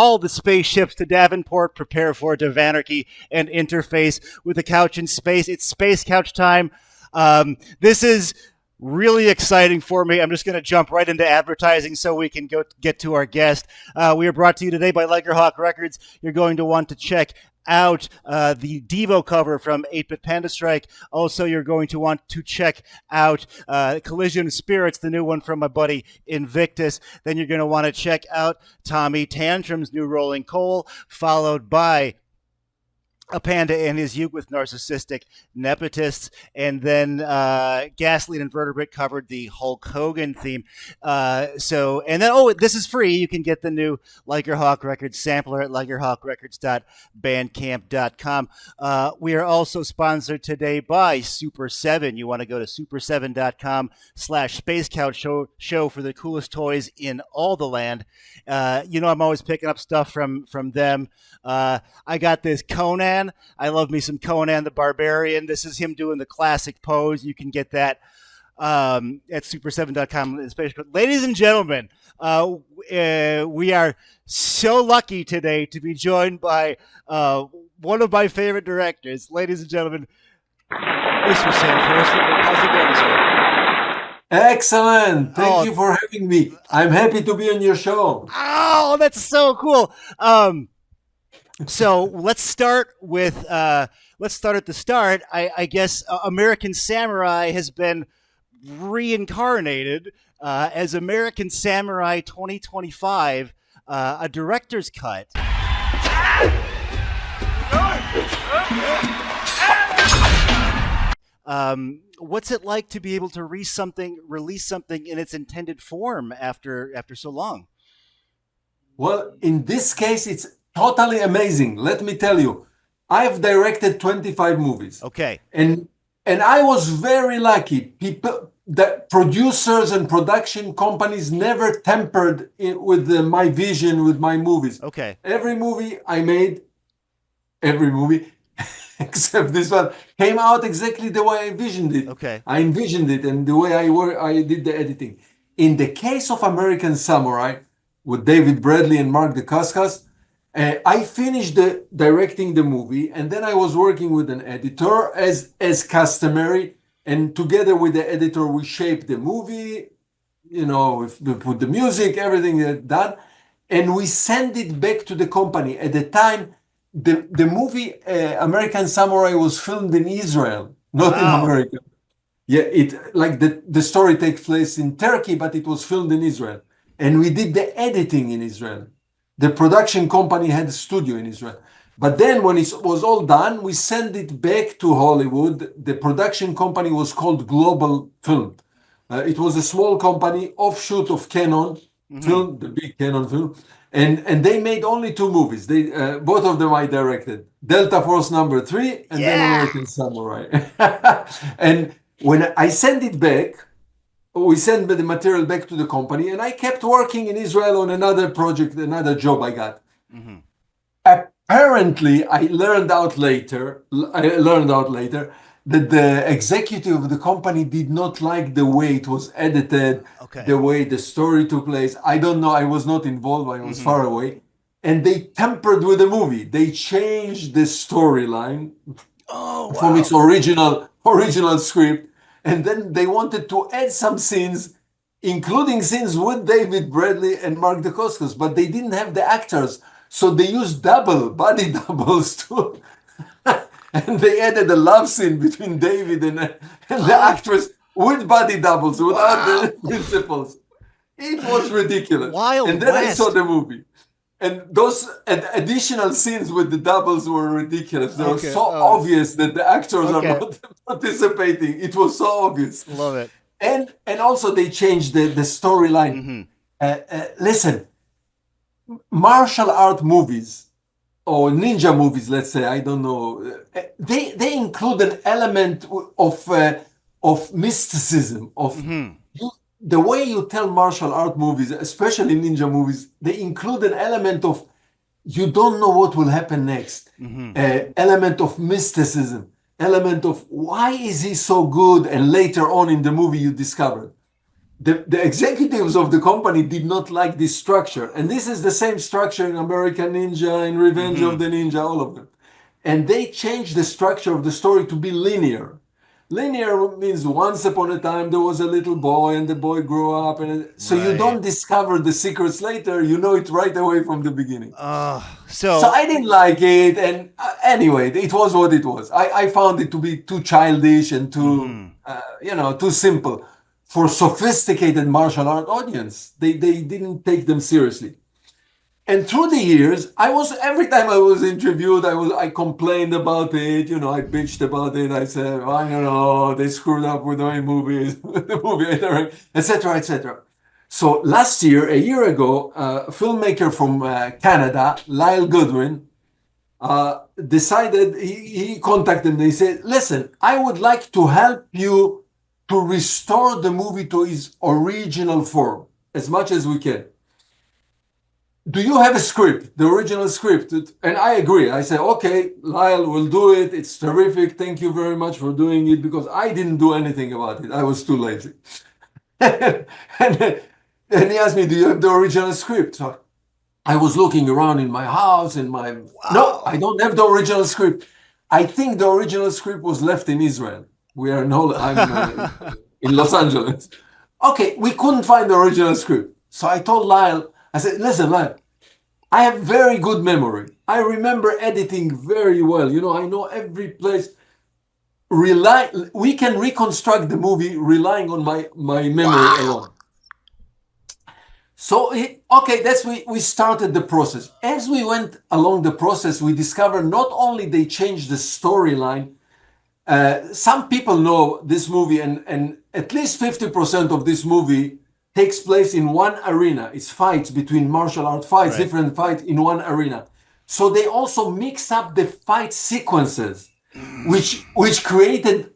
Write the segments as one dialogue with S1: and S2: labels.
S1: all the spaceships to Davenport, prepare for Devanarchy, and interface with the couch in space. It's Space Couch time. This is really exciting for me. I'm just going to jump right into advertising so we can get to our guest. We are brought to you today by Legerhawk Records. You're going to want to check out the Devo cover from 8-Bit Panda Strike. Also, you're going to want to check out Collision Spirits, the new one from my buddy Invictus. Then you're going to want to check out Tommy Tantrum's new Rolling Coal, followed by A Panda and His Uke with Narcissistic Nepotists, and then Gasoline and Vertebrate covered the Hulk Hogan theme. This is free. You can get the new Legerhawk Records sampler at legerhawkrecords.bandcamp.com. We are also sponsored today by Super 7. You want to go to super7.com/spacecouch show for the coolest toys in all the land. I'm always picking up stuff from them. I got this Conan. I love me some Conan the Barbarian. This is him doing the classic pose. You can get that at super7.com. Ladies and gentlemen, we are so lucky today to be joined by one of my favorite directors. Ladies and gentlemen, Mr. Sam Firstenberg. How's it going, sir?
S2: Excellent. Thank you for having me. I'm happy to be on your show.
S1: Oh, that's so cool. So let's start at the start. I guess American Samurai has been reincarnated as American Samurai 2025, a director's cut. What's it like to be able to release something in its intended form after so long?
S2: Well, in this case, it's totally amazing. Let me tell you, I've directed 25 movies.
S1: Okay.
S2: And I was very lucky. The producers and production companies never tampered with my vision, with my movies.
S1: Okay.
S2: Every movie I made, except this one, came out exactly the way I envisioned it.
S1: Okay.
S2: I envisioned it and the way I did the editing. In the case of American Samurai, with David Bradley and Mark Dacascos, I finished directing the movie, and then I was working with an editor as customary, and together with the editor, we shaped the movie, we put the music, everything done, and we sent it back to the company. At the time, the movie American Samurai was filmed in Israel, not in America. Yeah, the story takes place in Turkey, but it was filmed in Israel. And we did the editing in Israel. The production company had a studio in Israel. But then when it was all done, we sent it back to Hollywood. The production company was called Global Film. It was a small company, offshoot of Canon Film, the big Canon Film. And they made only 2 movies. Both of them I directed. Delta Force number 3 and then American Samurai. And when I sent it back, we sent the material back to the company, and I kept working in Israel on another project, another job I got. Mm-hmm. Apparently, I learned out later that the executive of the company did not like the way it was edited, the way the story took place. I don't know. I was not involved. I was far away. And they tampered with the movie. They changed the storyline from its original script. And then they wanted to add some scenes, including scenes with David Bradley and Mark Dacascos, but they didn't have the actors. So they used body doubles too. And they added a love scene between David and the actress with body doubles, without the principals. It was ridiculous. And then I saw the movie. And those additional scenes with the doubles were ridiculous. They were so obvious that the actors are not participating. It was so obvious.
S1: Love it.
S2: And also they changed the storyline. Listen, martial art movies or ninja movies, let's say, I don't know, they include an element of mysticism, of the way you tell martial art movies, especially ninja movies, they include an element of you don't know what will happen next, element of mysticism, element of why is he so good, and later on in the movie you discover. the executives of the company did not like this structure. And this is the same structure in American Ninja, in Revenge of the Ninja, all of them. And they changed the structure of the story to be linear. Linear means once upon a time there was a little boy and the boy grew up. And so you don't discover the secrets later, you know it right away from the beginning. So I didn't like it. And anyway, it was what it was. I found it to be too childish and too, too simple. For sophisticated martial art audience, they didn't take them seriously. And through the years, every time I was interviewed, I complained about it. I bitched about it. I said, I don't know, they screwed up with my movies, the movie, etc., etc. So last year, a year ago, a filmmaker from Canada, Lyle Goodwin, decided, he contacted me. He said, listen, I would like to help you to restore the movie to its original form as much as we can. Do you have a script, the original script? And I agree. I said, okay, Lyle, we'll do it. It's terrific. Thank you very much for doing it, because I didn't do anything about it. I was too lazy. and he asked me, do you have the original script? So I was looking around in my house, No, I don't have the original script. I think the original script was left in Israel. I'm in Los Angeles. Okay, we couldn't find the original script. So I told Lyle, I said, listen, Lyle, I have very good memory. I remember editing very well. I know every place. We can reconstruct the movie relying on my memory alone. So, we started the process. As we went along the process, we discovered not only they changed the storyline. Some people know this movie, and at least 50% of this movie takes place in one arena. It's fights between martial art fights, different fights in one arena. So they also mix up the fight sequences, which created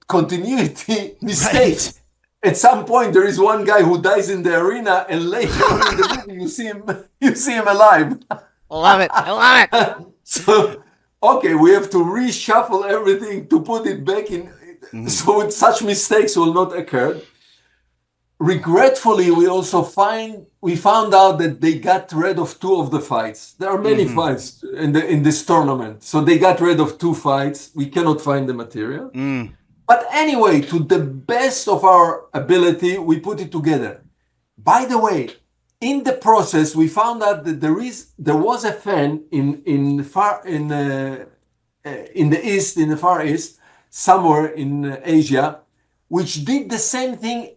S2: continuity mistakes. At some point, there is one guy who dies in the arena, and later in the movie, you see him alive.
S3: I love it.
S2: So, okay, we have to reshuffle everything to put it back in, so such mistakes will not occur. Regretfully, we found out that they got rid of two of the fights. There are many fights in this tournament, so they got rid of two fights. We cannot find the material. But anyway, to the best of our ability, we put it together. By the way, in the process, we found out that there was a fan in the Far East, somewhere in Asia, which did the same thing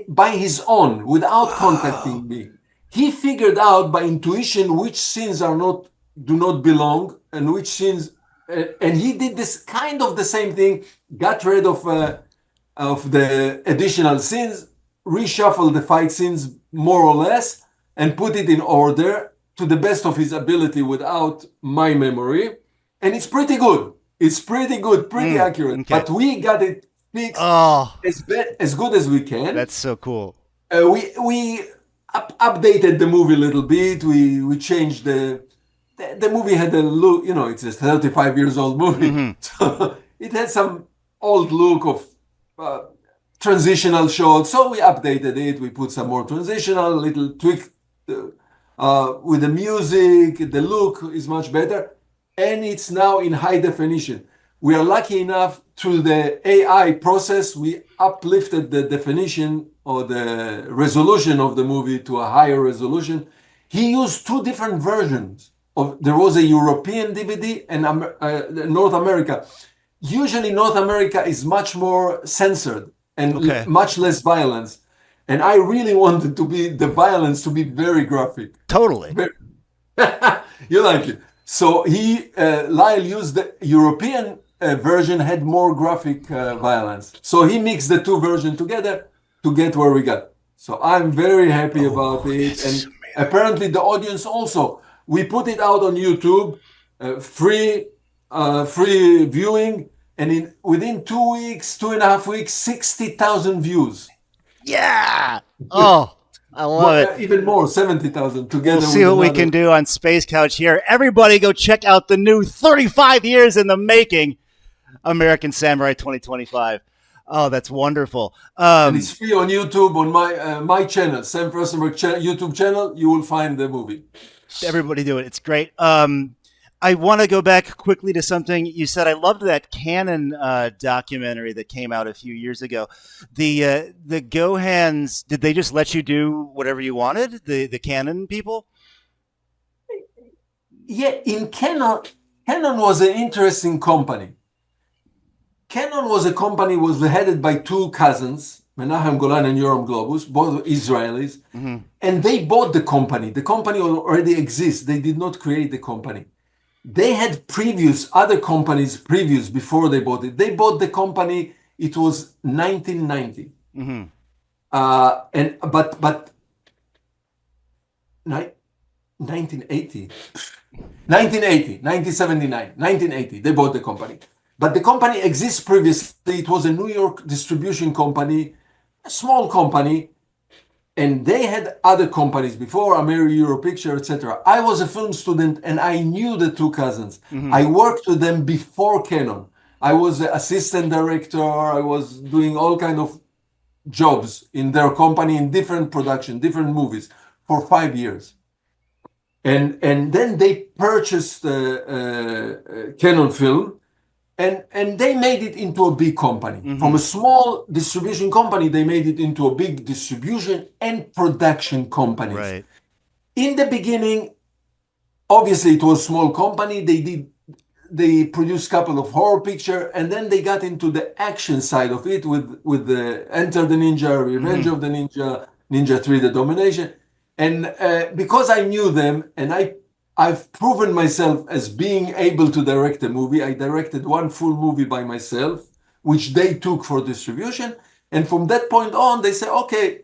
S2: by his own, without contacting me. He figured out by intuition which scenes do not belong, and which scenes, and he did this kind of the same thing, got rid of the additional scenes, reshuffled the fight scenes more or less, and put it in order to the best of his ability without my memory. And it's pretty good. It's pretty good, pretty accurate. Okay. But we got it fixed as good as we can.
S1: That's so cool.
S2: We updated the movie a little bit. We changed the movie had a look, it's a 35 years old movie. So it had some old look of transitional shots. So we updated it. We put some more transitional, little tweak with the music. The look is much better. And it's now in high definition. We are lucky enough, through the AI process, we uplifted the definition or the resolution of the movie to a higher resolution. He used two different versions. There was a European DVD and North America. Usually North America is much more censored and much less violence. And I really wanted the violence to be very graphic.
S1: Totally.
S2: You like it. So Lyle used the European version, had more graphic violence. So he mixed the two versions together to get where we got. So I'm very happy about it. And apparently the audience also. We put it out on YouTube, free viewing. And within 2.5 weeks, 60,000 views.
S1: Yeah. Oh, I love it.
S2: Even more, 70,000 together.
S1: We'll see what we can do on Space Couch here. Everybody go check out the new 35 years in the making American Samurai 2025. Oh, that's wonderful.
S2: And it's free on YouTube on my channel, Sam Firstenberg YouTube channel. You will find the movie.
S1: Everybody do it. It's great. I want to go back quickly to something you said. I loved that Canon documentary that came out a few years ago. The Gohans, did they just let you do whatever you wanted? The Canon people?
S2: Yeah, in Canon was an interesting company. Canon was a company was headed by two cousins, Menachem Golan and Yoram Globus, both Israelis, and they bought the company. The company already exists. They did not create the company. They had other companies before they bought it. They bought the company. It was 1990, but 1980, 1979, 1980. They bought the company. But the company exists previously. It was a New York distribution company, a small company, and they had other companies before, Ameri Euro Picture, etc. I was a film student and I knew the two cousins. I worked with them before Canon. I was the assistant director. I was doing all kind of jobs in their company in different production, different movies for 5 years. And then they purchased Canon Film. And they made it into a big company. From a small distribution company, they made it into a big distribution and production company.
S1: Right.
S2: In the beginning, obviously it was a small company. They produced a couple of horror pictures, and then they got into the action side of it with the Enter the Ninja, Revenge of the Ninja, Ninja 3, The Domination. And because I knew them and I've proven myself as being able to direct a movie. I directed one full movie by myself, which they took for distribution. And from that point on, they say, okay,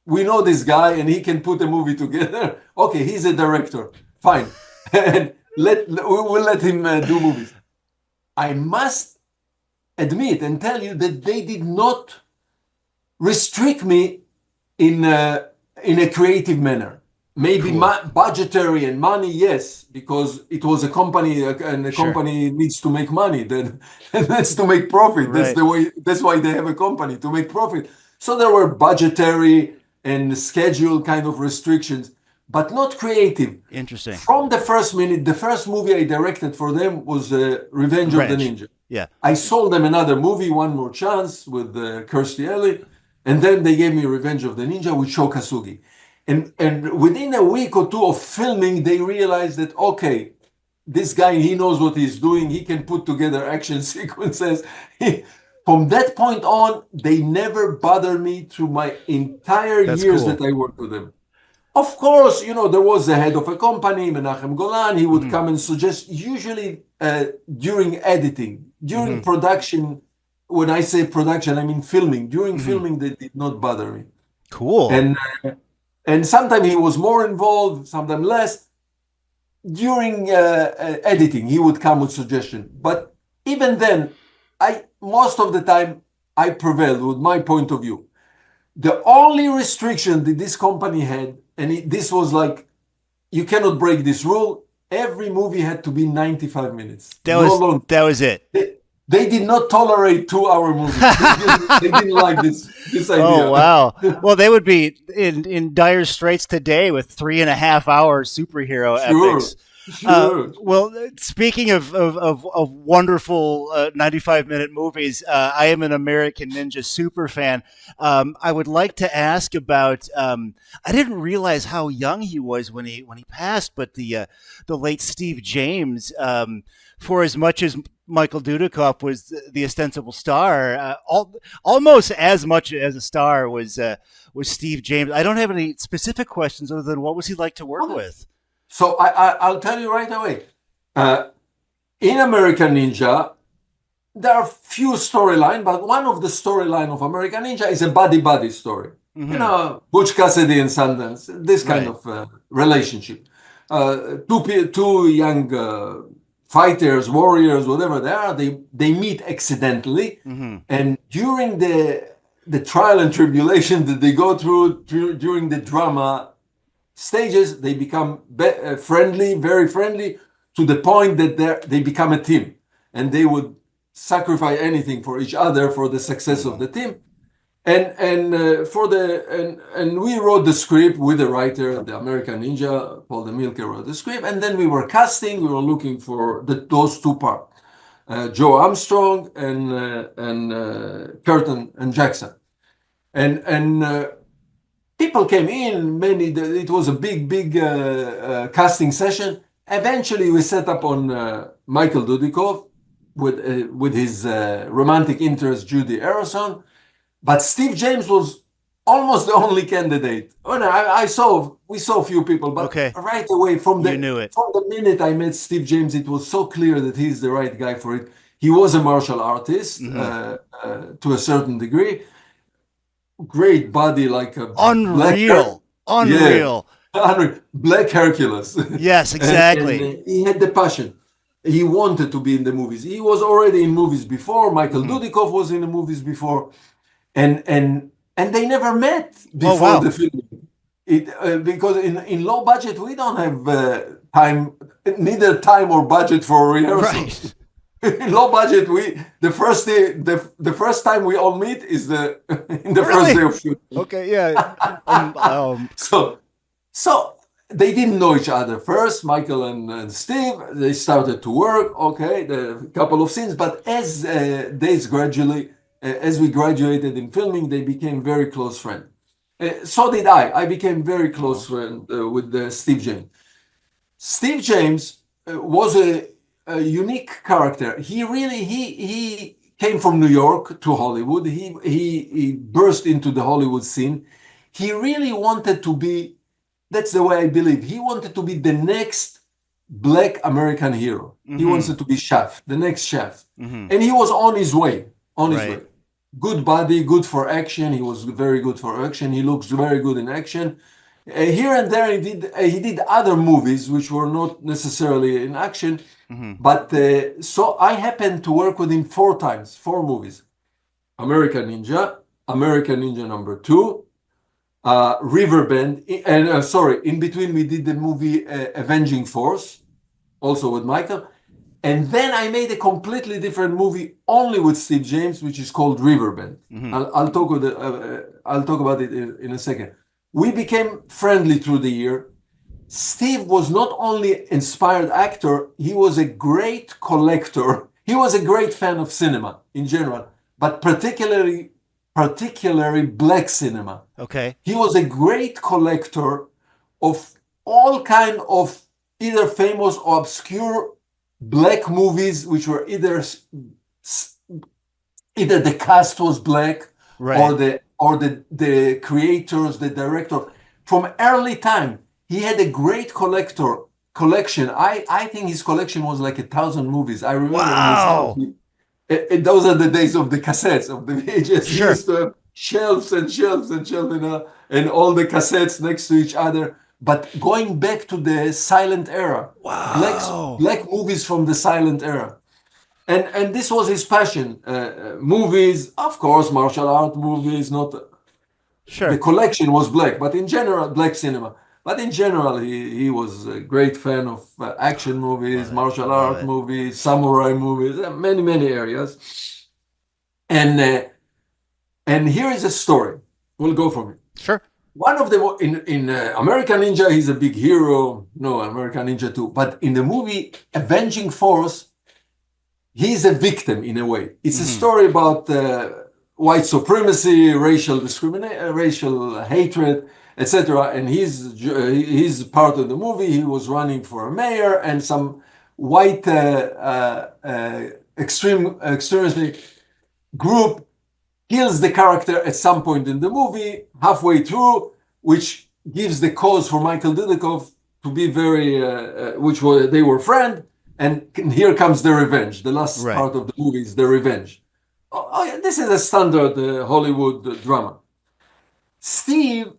S2: we know this guy and he can put a movie together. Okay, he's a director. Fine. And we'll let him do movies. I must admit and tell you that they did not restrict me in a creative manner. Maybe budgetary and money, yes, because it was a company and the company needs to make money. Then that's to make profit. That's the way. That's why they have a company, to make profit. So there were budgetary and schedule kind of restrictions, but not creative.
S1: Interesting.
S2: From the first minute, the first movie I directed for them was Revenge of the Ninja.
S1: Yeah.
S2: I sold them another movie, One More Chance, with Kirstie Alley, and then they gave me Revenge of the Ninja with Sho Kasugi. And within a week or two of filming, they realized that, okay, this guy, he knows what he's doing. He can put together action sequences. From that point on, they never bothered me through my entire years that I worked with them. Of course, you know, there was the head of a company, Menachem Golan. He would come and suggest, usually during editing, during production. When I say production, I mean filming. During filming, they did not bother me.
S1: Cool.
S2: And sometimes he was more involved, sometimes less. During editing, he would come with suggestion. But even then, most of the time, I prevailed with my point of view. The only restriction that this company had, and this was like, you cannot break this rule. Every movie had to be 95 minutes.
S1: That was it.
S2: They did not tolerate 2-hour movies. They didn't like this idea.
S1: Oh, wow. Well, they would be in dire straits today with 3.5-hour superhero epics.
S2: Sure.
S1: Well, speaking of wonderful 95-minute movies, I am an American Ninja super fan. I would like to ask about. I didn't realize how young he was when he passed, but the late Steve James. For as much as Michael Dudikoff was the ostensible star, almost as much as a star was Steve James. I don't have any specific questions other than what was he like to work with?
S2: So I'll tell you right away. In American Ninja, there are few storylines, but one of the storyline of American Ninja is a buddy story. You know, Butch Cassidy and Sundance, this kind of relationship. Two young fighters, warriors, whatever they are, they meet accidentally, and during the trial and tribulation that they go through during the drama stages, they become friendly, very friendly, to the point that they become a team, and they would sacrifice anything for each other for the success of the team. And we wrote the script with the writer, the American Ninja, Paul DeMilke wrote the script, and then we were casting. We were looking for those two parts, Joe Armstrong and Curtin and Jackson, and people came in. It was a big casting session. Eventually, we set up on Michael Dudikoff with his romantic interest Judy Harrison. But Steve James was almost the only candidate. Oh no, we saw a few people, but right away from the minute I met Steve James, it was so clear that he's the right guy for it. He was a martial artist to a certain degree. Great body, like a
S1: unreal.
S2: Black Hercules.
S1: Yes, exactly.
S2: And he had the passion. He wanted to be in the movies. He was already in movies before. Michael Dudikoff was in the movies before. And they never met before the filming. Because in low budget we don't have neither time or budget for rehearsals. Right. In low budget, the first time we all meet is in the first day of shooting.
S1: Okay, yeah.
S2: So they didn't know each other first. Michael and Steve, they started to work. Okay, a couple of scenes, but as we graduated in filming, they became very close friends. So did I. I became very close friend with Steve James. Steve James was a unique character. He came from New York to Hollywood. He burst into the Hollywood scene. He really wanted to be. That's the way I believe. He wanted to be the next Black American hero. He wanted to be Shaft, the next Shaft, and he was on his way. Way. Good body, good for action. He was very good for action. He looks very good in action. Here and there, he did other movies which were not necessarily in action. But so I happened to work with him 4 times, 4 movies: American Ninja, American Ninja number 2, Riverbend, and in between we did the movie Avenging Force, also with Michael. And then I made a completely different movie only with Steve James, which is called Riverbend. I'll talk about it in a second. We became friendly through the year. Steve was not only inspired actor, he was a great collector. He was a great fan of cinema in general, but particularly Black cinema.
S1: Okay.
S2: He was a great collector of all kind of either famous or obscure Black movies, which were either the cast was Black, right, or the creators, the director. From early time, he had a great collection. I think his collection was like 1,000 movies. I remember in his house, those are the days of the cassettes, of the VHS. He used to have shelves and shelves and shelves, and all the cassettes next to each other. But going back to the silent era, black movies from the silent era, and this was his passion. Movies, of course, martial art movies. Not the collection was Black, but in general, Black cinema. But in general, he was a great fan of action movies, martial art movies, samurai movies, many areas. And here is a story. We'll go from it.
S1: Sure.
S2: One of the in American Ninja, he's a big hero. No, American Ninja 2. But in the movie Avenging Force, he's a victim in a way. It's a story about white supremacy, racial discrimination, racial hatred, etc. And he's part of the movie. He was running for a mayor, and some white extremist group kills the character at some point in the movie, halfway through, which gives the cause for Michael Dudikoff to be very, they were friends, and here comes the revenge. The last part of the movie is the revenge. This is a standard Hollywood drama. Steve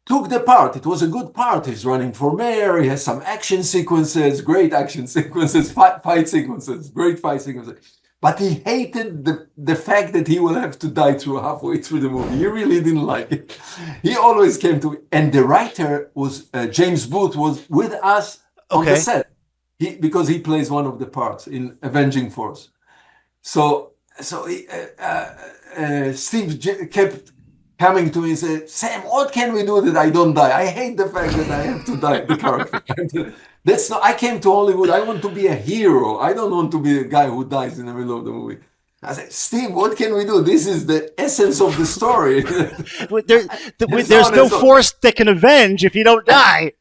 S2: took the part. It was a good part. He's running for mayor. He has some action sequences, great action sequences, fight sequences, great fight sequences. But he hated the fact that he will have to die halfway through the movie. He really didn't like it. He always came to, and the writer was James Booth, was with us on the set because he plays one of the parts in Avenging Force. So Steve kept coming to me and said, "Sam, what can we do that I don't die? I hate the fact that I have to die, the character." That's not, I came to Hollywood. I want to be a hero. I don't want to be a guy who dies in the middle of the movie. I said, "Steve, what can we do? This is the essence of the story."
S1: There's no force that can avenge if you don't die.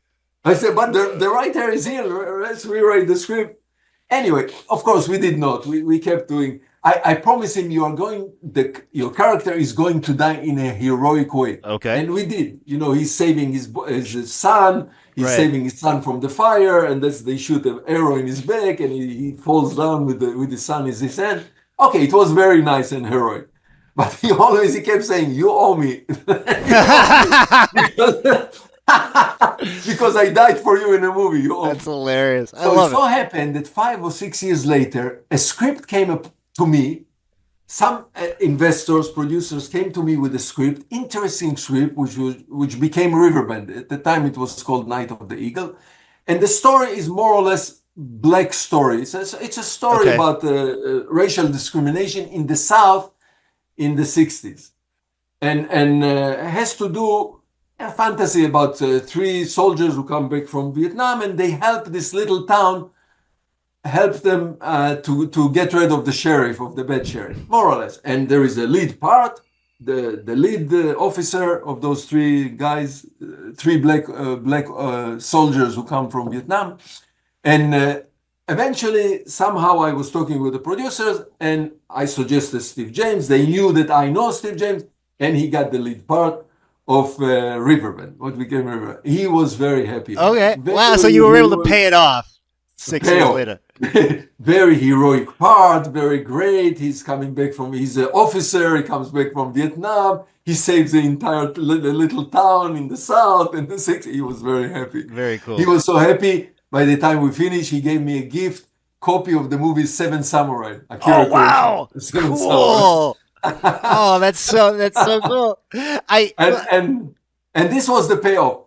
S2: I said, "But the writer is here. Let's rewrite the script." Anyway, of course, we did not. We kept doing. I promised him your character is going to die in a heroic way.
S1: Okay.
S2: And we did. You know, he's saving his son. He's
S1: Right.
S2: saving his son from the fire, and they shoot an arrow in his back, and he falls down with the son in his hand. Okay, it was very nice and heroic. But he kept saying, "You owe me." Because I died for you in a movie. You owe me.
S1: That's hilarious. I
S2: So
S1: love
S2: it so happened that 5 or 6 years later, a script came up to me. Some investors, producers came to me with a script, interesting script, which became Riverbend. At the time, it was called Night of the Eagle. And the story is more or less black story. It's a story
S1: Okay.
S2: about racial discrimination in the South in the 60s. And has to do a fantasy about 3 soldiers who come back from Vietnam, and they help this little town, help them to get rid of the sheriff, of the bad sheriff, more or less. And there is a lead part. The lead officer of those 3 guys, 3 black soldiers who come from Vietnam. And eventually, somehow I was talking with the producers, and I suggested Steve James. They knew that I know Steve James, and he got the lead part of Riverbend, what became Riverbend. He was very happy.
S1: Okay.
S2: Very
S1: Wow. So you were able to
S2: heroic-
S1: pay it off 6 years
S2: Pay off.
S1: later.
S2: Very heroic part, very great. He's coming back he's an officer, he comes back from Vietnam. He saves the entire little town in the South and the 60s. He was very happy.
S1: Very cool.
S2: He was so happy. By the time we finished, he gave me a gift copy of the movie Seven Samurai. Akira
S1: Oh wow!
S2: Kurosawa. Seven Samurai.
S1: Cool. Oh, that's so cool.
S2: And this was the payoff.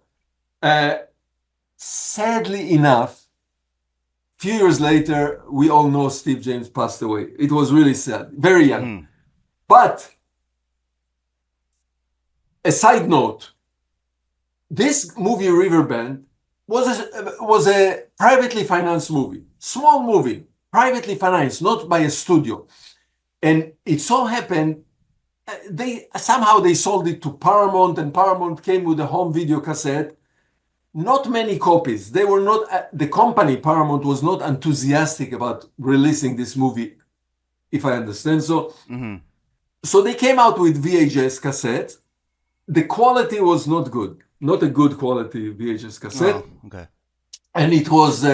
S2: Sadly enough, few years later, we all know Steve James passed away. It was really sad, very young. But a side note, this movie Riverbend was a privately financed movie, small movie, privately financed, not by a studio. And it so happened, they sold it to Paramount, and Paramount came with a home video cassette. Not many copies. They were not, the company Paramount was not enthusiastic about releasing this movie, if I understand so. So they came out with VHS cassettes. The quality was not good, not a good quality VHS cassette.
S1: Oh, okay.
S2: And it was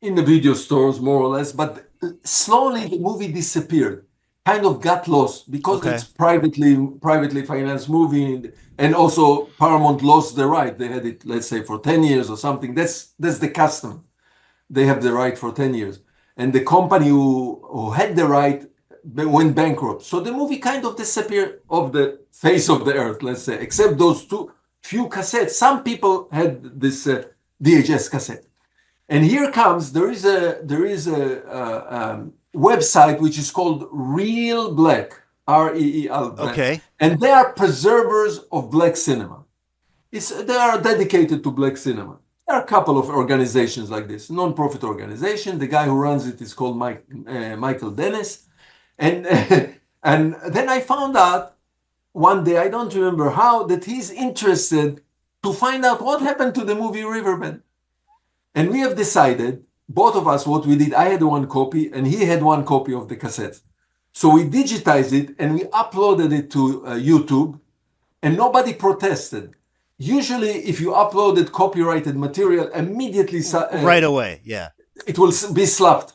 S2: in the video stores more or less, but slowly the movie disappeared, kind of got lost because it's privately financed movie, and also Paramount lost the right. They had it, let's say, for 10 years or something. That's the custom. They have the right for 10 years, and the company who had the right went bankrupt. So the movie kind of disappeared off the face of the earth, let's say, except those few cassettes. Some people had this VHS cassette. And here comes, there is a website which is called Real Black, REEL Black.
S1: Okay.
S2: And they are preservers of black cinema. They are dedicated to black cinema. There are a couple of organizations like this, non-profit organization. The guy who runs it is called Michael Dennis. And and then I found out one day, I don't remember how, that he's interested to find out what happened to the movie Riverbend. And we have decided, both of us, what we did, I had 1 copy and he had 1 copy of the cassette. So we digitized it and we uploaded it to YouTube, and nobody protested. Usually, if you uploaded copyrighted material, immediately
S1: Right away, yeah.
S2: it will be slapped.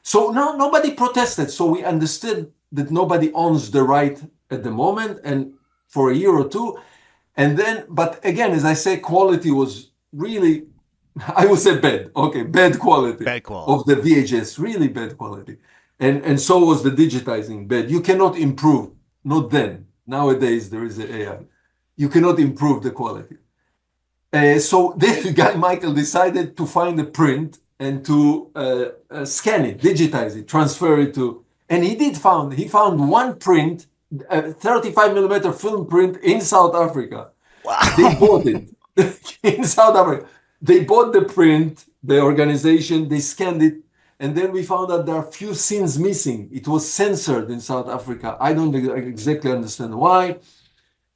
S2: So no, nobody protested. So we understood that nobody owns the right at the moment, and for a year or 2. And then, but again, as I say, quality was really, I would say bad. Okay, bad quality.
S1: Bad quality.
S2: Of the VHS, really bad quality. And so was the digitizing bad. You cannot improve, not then. Nowadays, there is AI. You cannot improve the quality. So this guy, Michael, decided to find a print and to scan it, digitize it, transfer it to. And he found one print, a 35 millimeter film print in South Africa. They bought it in South Africa. They bought the print, the organization, they scanned it, and then we found out there are few scenes missing. It was censored in South Africa. I don't exactly understand why.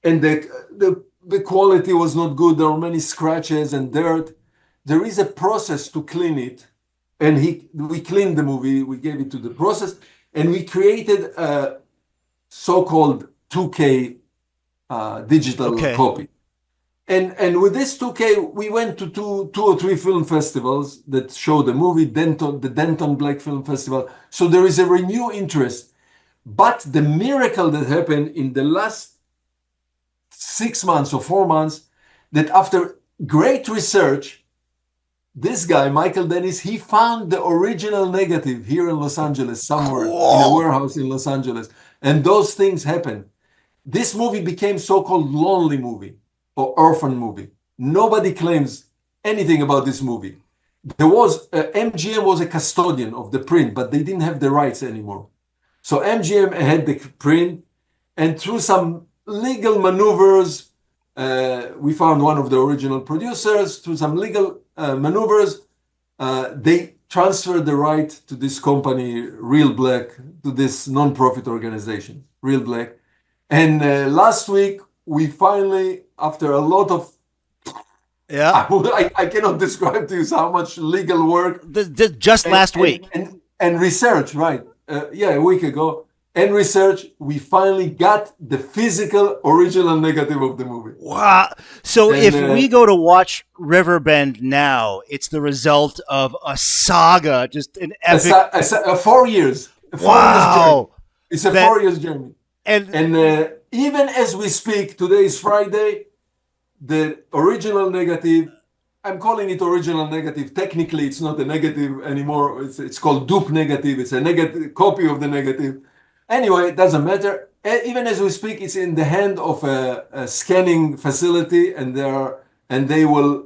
S2: And the quality was not good. There were many scratches and dirt. There is a process to clean it. And we cleaned the movie, we gave it to the process, and we created a so-called 2K digital copy. And with this 2K, we went to two or three film festivals that show the movie, the Denton Black Film Festival. So there is a renewed interest. But the miracle that happened in the last 6 months or 4 months, that after great research, this guy, Michael Dennis, he found the original negative here in Los Angeles, somewhere in a warehouse in Los Angeles. And those things happened. This movie became so-called lonely movie or orphan movie. Nobody claims anything about this movie. There was, MGM was a custodian of the print, but they didn't have the rights anymore. So MGM had the print, and through some legal maneuvers, we found one of the original producers. Through some legal maneuvers, they transferred the right to this company, Real Black, to this non-profit organization, Real Black. And last week, we finally, after a lot of, I cannot describe to you how much legal work.
S1: Just last week.
S2: And research, right? A week ago. And research, we finally got the physical original negative of the movie.
S1: Wow. So if we go to watch Riverbend now, it's the result of a saga, just an epic...
S2: 4 years.
S1: Wow.
S2: It's a 4 years journey.
S1: And
S2: even as we speak, today is Friday, the original negative, I'm calling it original negative. Technically, it's not a negative anymore. It's called dupe negative. It's a negative copy of the negative. Anyway, it doesn't matter. Even as we speak, it's in the hand of a scanning facility, and they will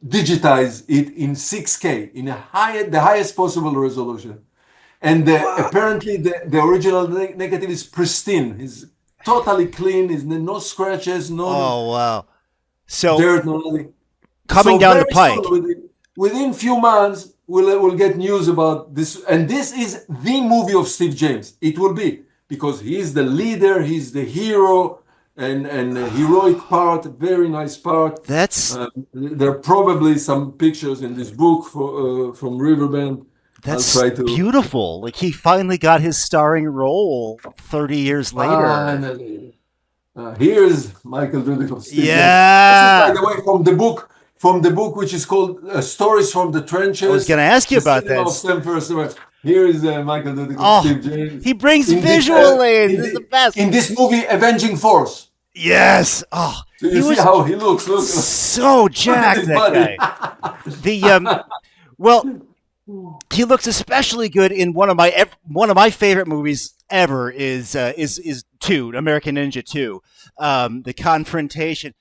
S2: digitize it in 6K, in the highest possible resolution. And apparently, the original negative is pristine. It's totally clean. There's no scratches, no dirt, no nothing.
S1: Coming down the pike.
S2: Within few months, we'll get news about this. And this is the movie of Steve James. It will be, because he's the leader, he's the hero, and a heroic part, very nice part. There are probably some pictures in this book from Riverbend.
S1: That's beautiful. Like, he finally got his starring role 30 years later.
S2: Finally. Here's Michael Dudikoff.
S1: Yeah.
S2: This is, by the way, from the book which is called Stories from the Trenches.
S1: I was going to ask you about that.
S2: SAM FIRSTENBERG. Here is Michael Dudikoff, Steve James.
S1: He brings visual aids. This is the best.
S2: In this movie, Avenging Force.
S1: Yes. Oh,
S2: so you see how he looks. Look.
S1: So jacked, that guy. Well, he looks especially good in one of my favorite movies ever is 2, American Ninja 2, The Confrontation.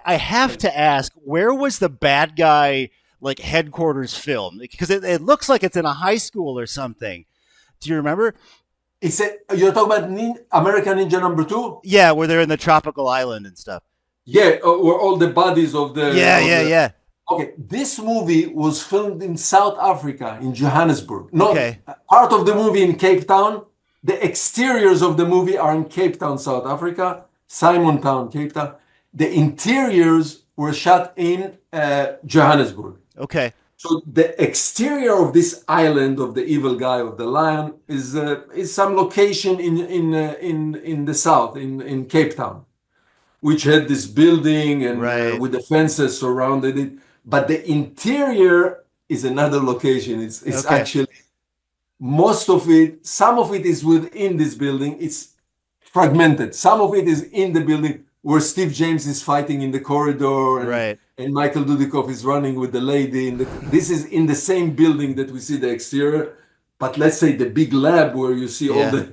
S1: I have to ask, where was the bad guy, like, headquarters film? Because it looks like it's in a high school or something. Do you remember?
S2: You're talking about American Ninja number 2?
S1: Yeah, where they're in the tropical island and stuff.
S2: Yeah, where all the bodies of the...
S1: Yeah.
S2: Okay, this movie was filmed in South Africa, in Johannesburg. Part of the movie in Cape Town. The exteriors of the movie are in Cape Town, South Africa. Simontown, Cape Town. The interiors were shot in Johannesburg.
S1: Okay.
S2: So the exterior of this island of the evil guy of the lion is some location in the south in Cape Town, which had this building and
S1: Right.
S2: with the fences surrounded it. But the interior is another location. It's
S1: Okay.
S2: actually most of it. Some of it is within this building. It's fragmented. Some of it is in the building where Steve James is fighting in the corridor and,
S1: Right.
S2: and Michael Dudikoff is running with the lady. This is in the same building that we see the exterior. But let's say the big lab where you see all
S1: Yeah.
S2: the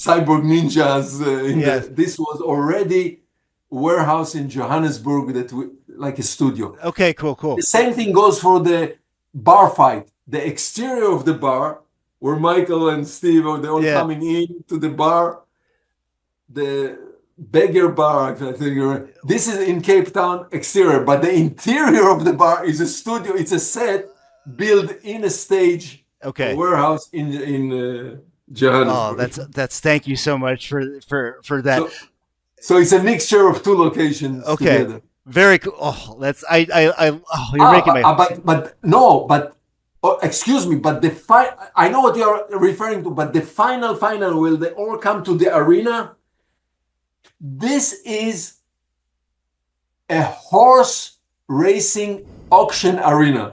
S2: cyborg ninjas.
S1: Yes.
S2: This was already warehouse in Johannesburg like a studio.
S1: Okay, cool.
S2: The same thing goes for the bar fight. The exterior of the bar, where Michael and Steve are all coming in to the bar, the beggar bar, I think. This is in Cape Town exterior, but the interior of the bar is a studio. It's a set built in a stage,
S1: Okay.
S2: a warehouse in Johannesburg.
S1: Oh, that's. Thank you so much for that.
S2: So it's a mixture of two locations together.
S1: Very cool. Oh, that's you're making me.
S2: But excuse me, but I know what you're referring to, but the final will they all come to the arena? This is a horse racing auction arena.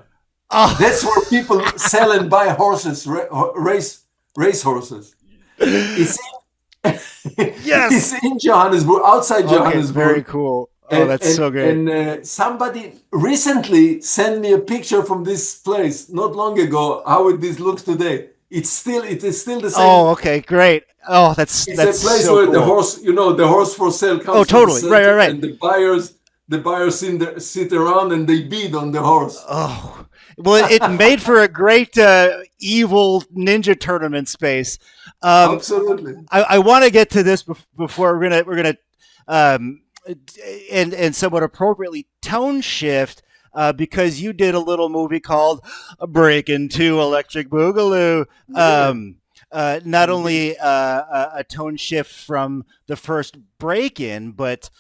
S1: Oh.
S2: That's where people sell and buy horses, race horses. It's
S1: Yes.
S2: It's in Johannesburg, outside Johannesburg.
S1: Very cool. Oh, that's so great.
S2: And somebody recently sent me a picture from this place not long ago. How this looks today. It is still the same.
S1: Oh, okay, great. Oh, that's
S2: a place
S1: so
S2: where
S1: cool.
S2: the horse for sale comes.
S1: Oh, totally.
S2: From the center,
S1: Right.
S2: And the buyers sit around and they bid on the horse.
S1: Oh, well, it made for a great evil ninja tournament space.
S2: Absolutely.
S1: I want to get to this before we're gonna and somewhat appropriately tone shift because you did a little movie called Breakin' 2 Electric Boogaloo. Not only a tone shift from the first Break-In, but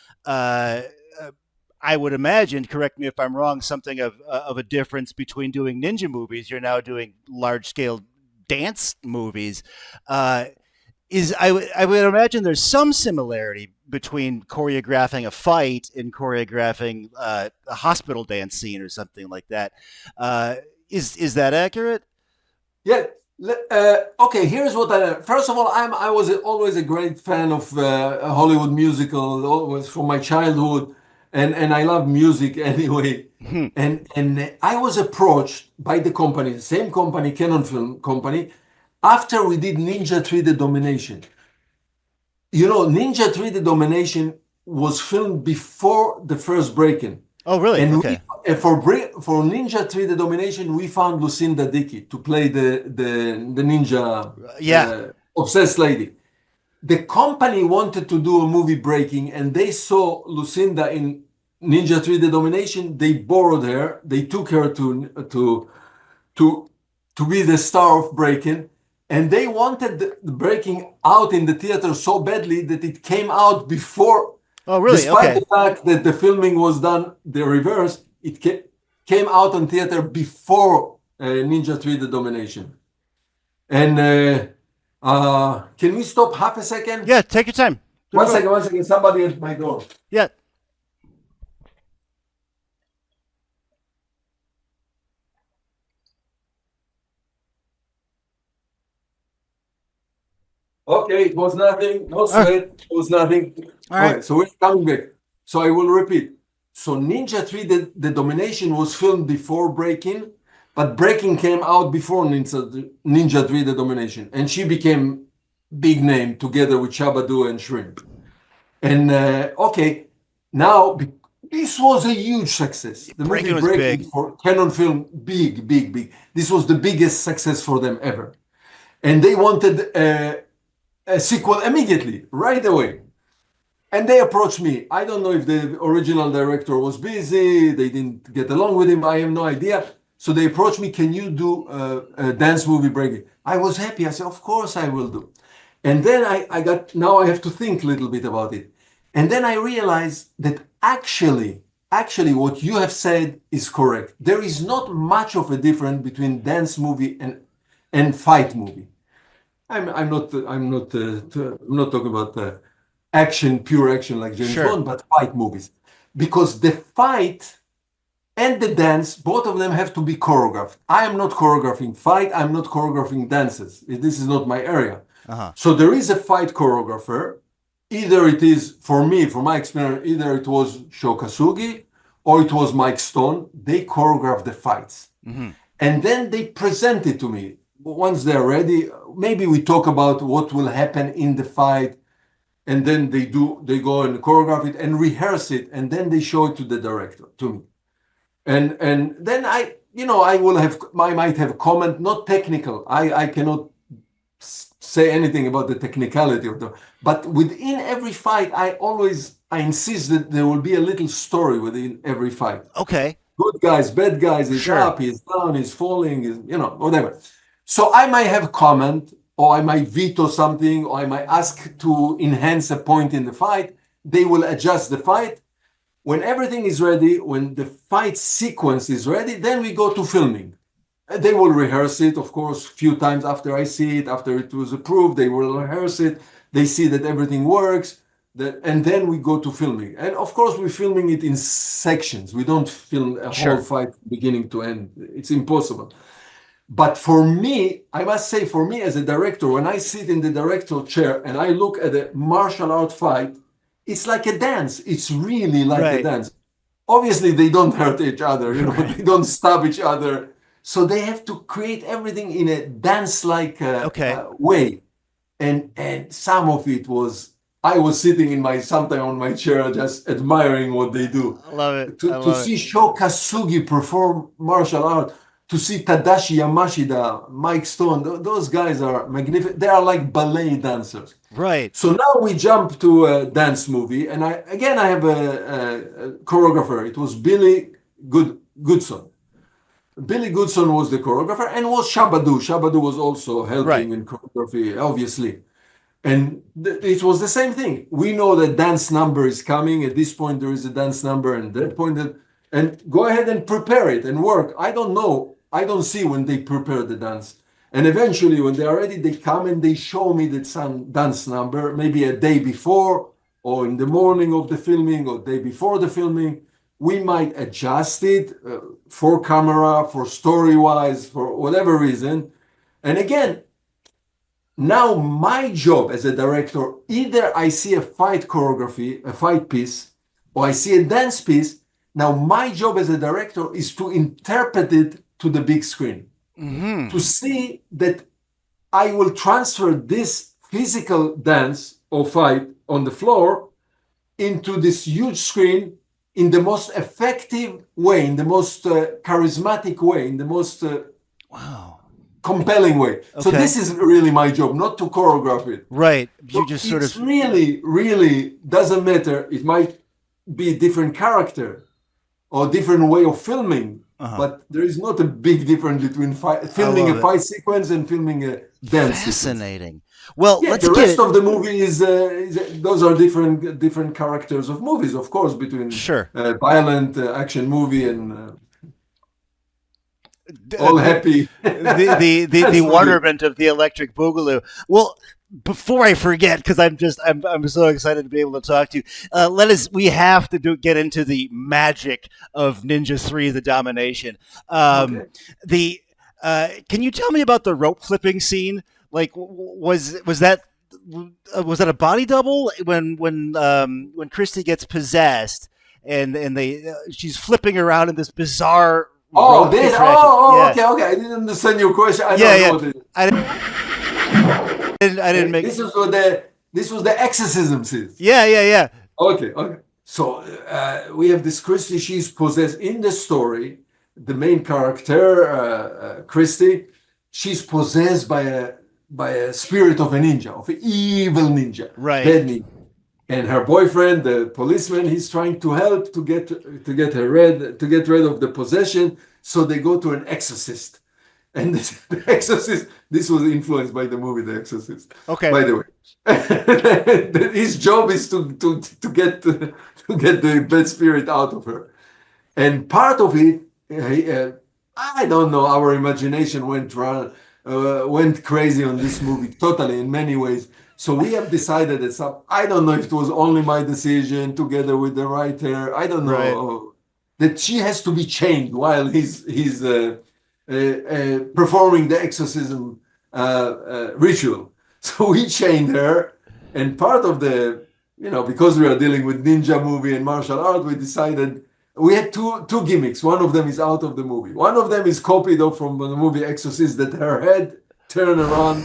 S1: I would imagine, correct me if I'm wrong, something of a difference between doing ninja movies. You're now doing large scale dance movies. I would imagine there's some similarity between choreographing a fight and choreographing a hospital dance scene or something like that. Is that accurate?
S2: Yeah. Okay. Here's what first of all, I was always a great fan of Hollywood musicals, always from my childhood, and I love music anyway. And I was approached by the company, same company, Canon Film Company, after we did Ninja 3D Domination. You know, Ninja 3D Domination was filmed before the first Break-In.
S1: Oh, really?
S2: And
S1: okay.
S2: For Ninja 3D Domination, we found Lucinda Dickey to play the ninja obsessed lady. The company wanted to do a movie Breaking, and they saw Lucinda in Ninja 3D Domination. They borrowed her. They took her to be the star of Breaking. And they wanted the Breaking out in the theater so badly that it came out before.
S1: Oh, really?
S2: Despite the fact that the filming was done the reverse, it came out on theater before Ninja 3D Domination. And can we stop half a second?
S1: Yeah, take your time.
S2: One second. Somebody at my door.
S1: Yeah.
S2: Okay, it was nothing. No sweat. It was nothing.
S1: All right.
S2: So we're coming back. So I will repeat. So Ninja 3D, the Domination was filmed before Break-In, but Break-In came out before Ninja 3D Domination, and she became big name together with Shabba-Doo and Shrimp. And okay, now this was a huge success. The movie Break-In for Canon Film, big. This was the biggest success for them ever, and they wanted a sequel immediately, right away. And they approached me. I don't know if the original director was busy, they didn't get along with him, I have no idea. So they approached me, can you do a dance movie Breaking? I was happy. I said, of course I will do. And then now I have to think a little bit about it. And then I realized that actually actually, what you have said is correct. There is not much of a difference between dance movie and fight movie. I'm not talking about action, pure action like James
S1: Sure.
S2: Bond, but fight movies, because the fight and the dance, both of them have to be choreographed. I am not choreographing fight. I'm not choreographing dances. This is not my area.
S1: Uh-huh.
S2: So there is a fight choreographer. Either it is, for me, from my experience, either it was Shokasugi or it was Mike Stone. They choreograph the fights.
S1: Mm-hmm.
S2: And then they present it to me. Once they're ready, maybe we talk about what will happen in the fight. And then they go and choreograph it and rehearse it. And then they show it to the director, to me. And then I might have a comment, not technical. I cannot say anything about the technicality of but within every fight, I insist that there will be a little story within every fight.
S1: Okay.
S2: Good guys, bad guys, he's
S1: Sure.
S2: up, he's down, he's falling, whatever. So I might have a comment, or I might veto something, or I might ask to enhance a point in the fight. They will adjust the fight. When everything is ready, when the fight sequence is ready, then we go to filming. They will rehearse it, of course, a few times after I see it, after it was approved, they will rehearse it. They see that everything works, and then we go to filming. And of course, we're filming it in sections. We don't film a
S1: Sure.
S2: whole fight beginning to end. It's impossible. But for me, I must say, for me as a director, when I sit in the director chair and I look at a martial art fight, it's like a dance. It's really like
S1: Right.
S2: a dance. Obviously, they don't hurt each other,
S1: Right.
S2: they don't stab each other. So they have to create everything in a dance-like
S1: Okay.
S2: way. And some of it was, I was sitting sometime on my chair, just admiring what they do.
S1: I love it. I
S2: To
S1: love
S2: see
S1: it.
S2: Shokasugi perform martial art, to see Tadashi Yamashita, Mike Stone, those guys are magnificent. They are like ballet dancers.
S1: Right.
S2: So now we jump to a dance movie, and I have a choreographer. It was Billy Goodson. Billy Goodson was the choreographer, and was Shabadu. Shabadu was also helping in choreography, obviously. And it was the same thing. We know that dance number is coming. At this point, there is a dance number, and that point, and go ahead and prepare it and work. I don't know. I don't see when they prepare the dance. And eventually, when they are ready, they come and they show me the dance number, maybe a day before, or in the morning of the filming, or day before the filming. We might adjust it for camera, for story-wise, for whatever reason. And again, now my job as a director, either I see a fight choreography, a fight piece, or I see a dance piece. Now my job as a director is to interpret it to the big screen, to see that I will transfer this physical dance or fight on the floor into this huge screen in the most effective way, in the most charismatic way, in the most
S1: Wow.
S2: compelling way. So
S1: Okay.
S2: this is really my job, not to choreograph it.
S1: Right. You
S2: So
S1: just sort
S2: it's
S1: of.
S2: really doesn't matter. It might be a different character or different way of filming, but there is not a big difference between filming
S1: love
S2: a
S1: it.
S2: fight sequence and filming a dance sequence.
S1: Fascinating. Well,
S2: Yeah,
S1: let's
S2: the
S1: get
S2: rest
S1: it.
S2: of the movie is those are different characters of movies, of course, between
S1: Sure.
S2: violent action movie and all happy.
S1: the
S2: That's movie.
S1: wonderment of the electric boogaloo. Well, before I forget, because I'm so excited to be able to talk to you. We have to get into the magic of Ninja 3: The Domination.
S2: Okay.
S1: Can you tell me about the rope flipping scene? Like, was that a body double when Christy gets possessed and she's flipping around in this bizarre
S2: Oh,
S1: rope
S2: this.
S1: contraption?
S2: Oh,
S1: Yeah.
S2: okay. I didn't understand your question. I
S1: Yeah,
S2: don't
S1: yeah.
S2: know what it is.
S1: I didn't make.
S2: This was the exorcism scene.
S1: Yeah.
S2: Okay. So we have this Christy. She's possessed in the story. The main character, Christy, she's possessed by a spirit of a ninja, of an evil ninja,
S1: Right.
S2: bad ninja. And her boyfriend, the policeman, he's trying to help to get rid of the possession. So they go to an exorcist, and the exorcist. This was influenced by the movie The Exorcist.
S1: Okay.
S2: By the way, his job is to get the bad spirit out of her. And part of it, I don't know, our imagination went crazy on this movie totally in many ways. So we have decided that I don't know if it was only my decision together with the writer. I don't
S1: Right.
S2: know that she has to be chained while he's performing the exorcism ritual. So we chained her, and part of the, because we are dealing with ninja movie and martial art, we decided we had two gimmicks. One of them is out of the movie. One of them is copied off from the movie Exorcist, that her head turned around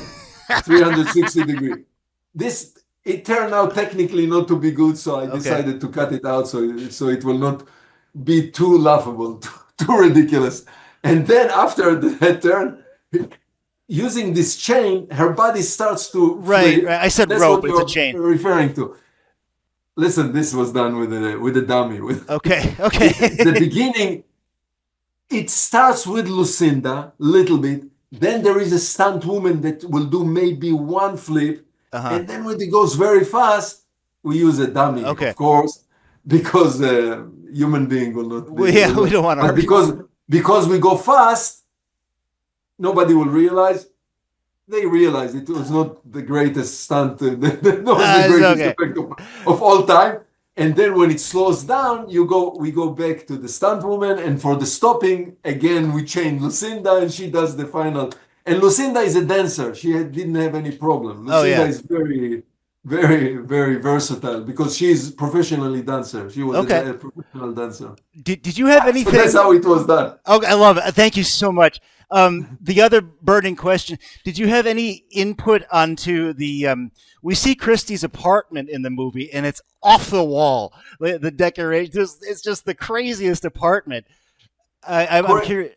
S2: 360 degrees. It turned out technically not to be good, so I decided to cut it out so it will not be too laughable, too ridiculous. And then after that turn, using this chain, her body starts to
S1: Right. I said
S2: That's
S1: rope,
S2: what
S1: it's a
S2: you're
S1: chain.
S2: referring to. Listen, this was done with a dummy.
S1: Okay.
S2: The beginning, it starts with Lucinda, little bit. Then there is a stunt woman that will do maybe one flip. And then when it goes very fast, we use a dummy, of course, because human being will not.
S1: We don't want to hurt.
S2: Because we go fast, nobody will realize. They realized it was not the greatest stunt, the greatest effect of all time. And then when it slows down, we go back to the stunt woman, and for the stopping, again, we change Lucinda, and she does the final. And Lucinda is a dancer. She didn't have any problem. Lucinda is very, very, very versatile because she's professionally dancer. She was a professional dancer.
S1: Did you have anything?
S2: So that's how it was done.
S1: Okay, I love it. Thank you so much. The other burning question: did you have any input onto the? We see Christie's apartment in the movie, and it's off the wall. The decoration, it's just the craziest apartment. I'm curious.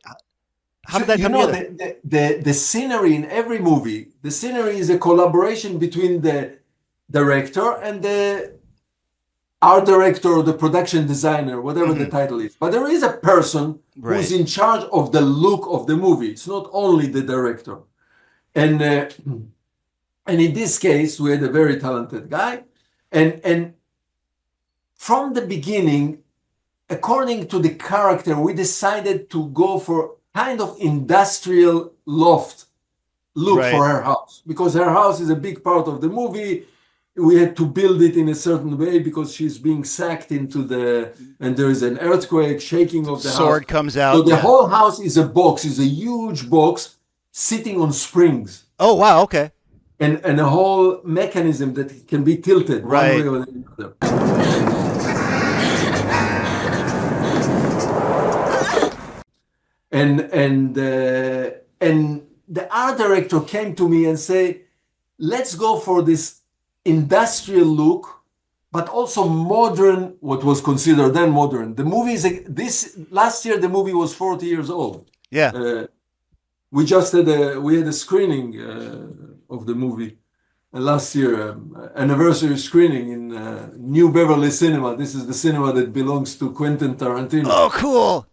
S1: How did that come together?
S2: The scenery in every movie, the scenery is a collaboration between the director and the art director or the production designer, whatever the title is. But there is a person who's in charge of the look of the movie. It's not only the director. And in this case, we had a very talented guy. And from the beginning, according to the character, we decided to go for kind of industrial loft look for her house, because her house is a big part of the movie. We had to build it in a certain way because she's being sacked into and there is an earthquake, shaking of the house.
S1: Sword comes out.
S2: So the whole house is a huge box sitting on springs.
S1: Oh, wow, okay.
S2: And a whole mechanism that can be tilted one way or the other. And the art director came to me and said, let's go for this industrial look, but also modern, what was considered then modern. The movie last year, the movie was 40 years old.
S1: Yeah.
S2: We just had a screening of the movie last year, anniversary screening in New Beverly Cinema. This is the cinema that belongs to Quentin Tarantino.
S1: Oh, cool.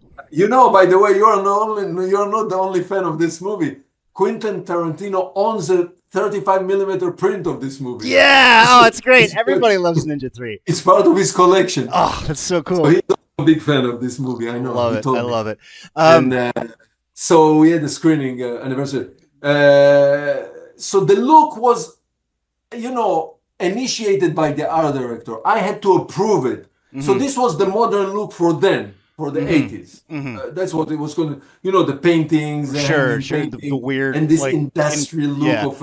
S2: By the way, you're not the only fan of this movie. Quentin Tarantino owns a 35mm print of this movie.
S1: Yeah, oh, it's great. Everybody loves Ninja 3.
S2: It's part of his collection.
S1: Oh, that's so cool.
S2: So he's a big fan of this movie. I know.
S1: I love it.
S2: So we had a screening anniversary. So the look was, initiated by the art director. I had to approve it. Mm-hmm. So this was the modern look for then. For the 80s. Mm-hmm. That's what it was going to, the paintings,
S1: the weird,
S2: and this industrial look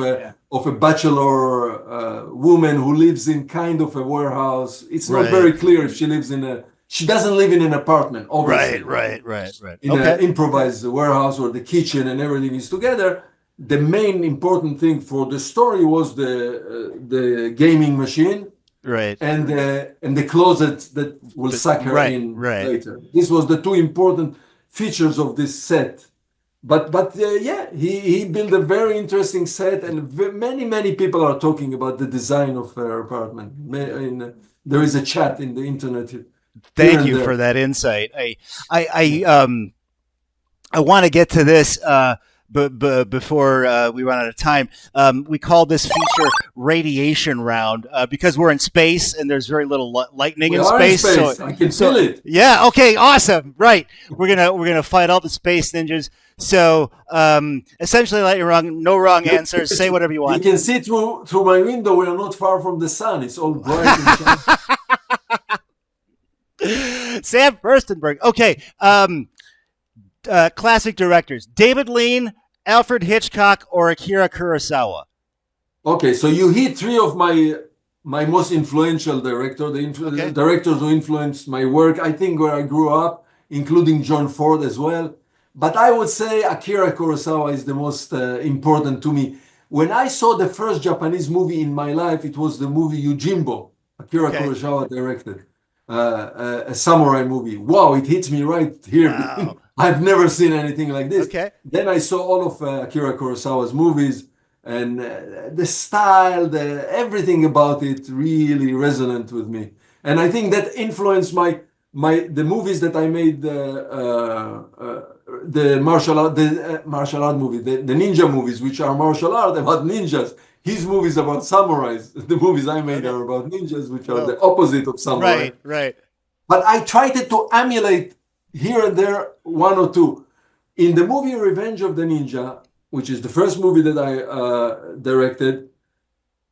S2: of a bachelor woman who lives in kind of a warehouse. It's not very clear if she doesn't live in an apartment, obviously.
S1: Right.
S2: In an improvised warehouse where the kitchen and everything is together. The main important thing for the story was the gaming machine.
S1: Right.
S2: And the closet that will suck her in later. This was the two important features of this set. But he built a very interesting set, and many people are talking about the design of her apartment. There is a chat in the internet.
S1: Thank you for that insight. I want to get to this, before we run out of time. We call this feature radiation round because we're in space and there's very little lightning
S2: We
S1: in
S2: are in
S1: space.
S2: space. I can feel it.
S1: Yeah. Okay. Awesome. Right. We're gonna fight all the space ninjas. So essentially, no wrong answers. Say whatever you
S2: You
S1: want.
S2: can see through my window. We are not far from the sun. It's all bright and shiny.
S1: Sam Firstenberg. Okay. Classic directors: David Lean, Alfred Hitchcock, or Akira Kurosawa.
S2: Okay, so you hit three of my most influential directors,
S1: Okay.
S2: directors who influenced my work. I think where I grew up, including John Ford as well. But I would say Akira Kurosawa is the most important to me. When I saw the first Japanese movie in my life, it was the movie Yojimbo, Akira
S1: Okay.
S2: Kurosawa directed, a samurai movie. Wow, it hits me right here.
S1: Wow.
S2: I've never seen anything like this.
S1: Okay.
S2: Then I saw all of Akira Kurosawa's movies, and the style, everything about it really resonant with me. And I think that influenced the movies that I made, the martial art movie, the ninja movies, which are martial art about ninjas. His movies about samurais. The movies I made are about ninjas, which are the opposite of samurai.
S1: Right. Right.
S2: But I tried to emulate here and there one or two. In the movie Revenge of the Ninja, which is the first movie that I directed,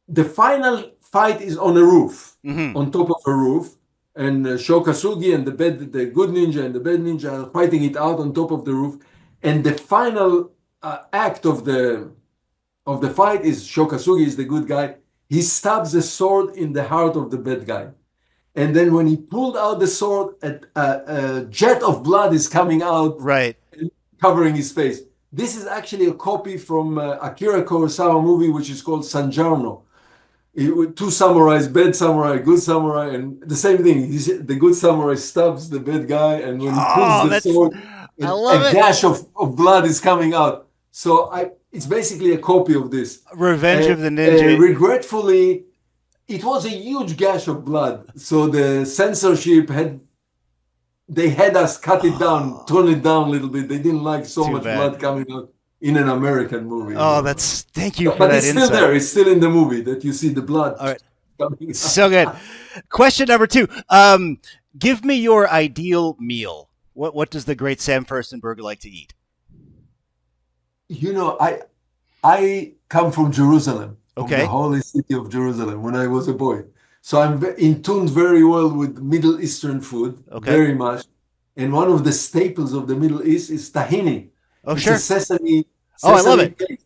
S2: the final fight is on a roof, on top of a roof, and Shokasugi and the good ninja and the bad ninja are fighting it out on top of the roof, and the final act of the fight is Shokasugi is the good guy. He stabs a sword in the heart of the bad guy. And then when he pulled out the sword, a jet of blood is coming out,
S1: Right.
S2: covering his face. This is actually a copy from Akira Kurosawa movie, which is called Sanjarno. Two samurais, bad samurai, good samurai, and the same thing. The good samurai stabs the bad guy, and when he pulls the sword, a gash of blood is coming out. So it's basically a copy of this.
S1: Revenge of the Ninja.
S2: Regretfully, it was a huge gash of blood. So the censorship had us cut it down, tone it down a little bit. They didn't like so much blood coming out in an American movie.
S1: Oh, thank you for
S2: but
S1: that
S2: it's
S1: insight.
S2: still there. It's still in the movie that you see the blood.
S1: All right.
S2: Coming out.
S1: So good. Question number 2. Give me your ideal meal. What does the great Sam Firstenberg like to eat?
S2: You know, I come from Jerusalem, from
S1: Okay.
S2: the holy city of Jerusalem, when I was a boy. So I'm in tune very well with Middle Eastern food, very much. And one of the staples of the Middle East is tahini.
S1: Oh,
S2: It's
S1: sure.
S2: a sesame
S1: I love it.
S2: cake.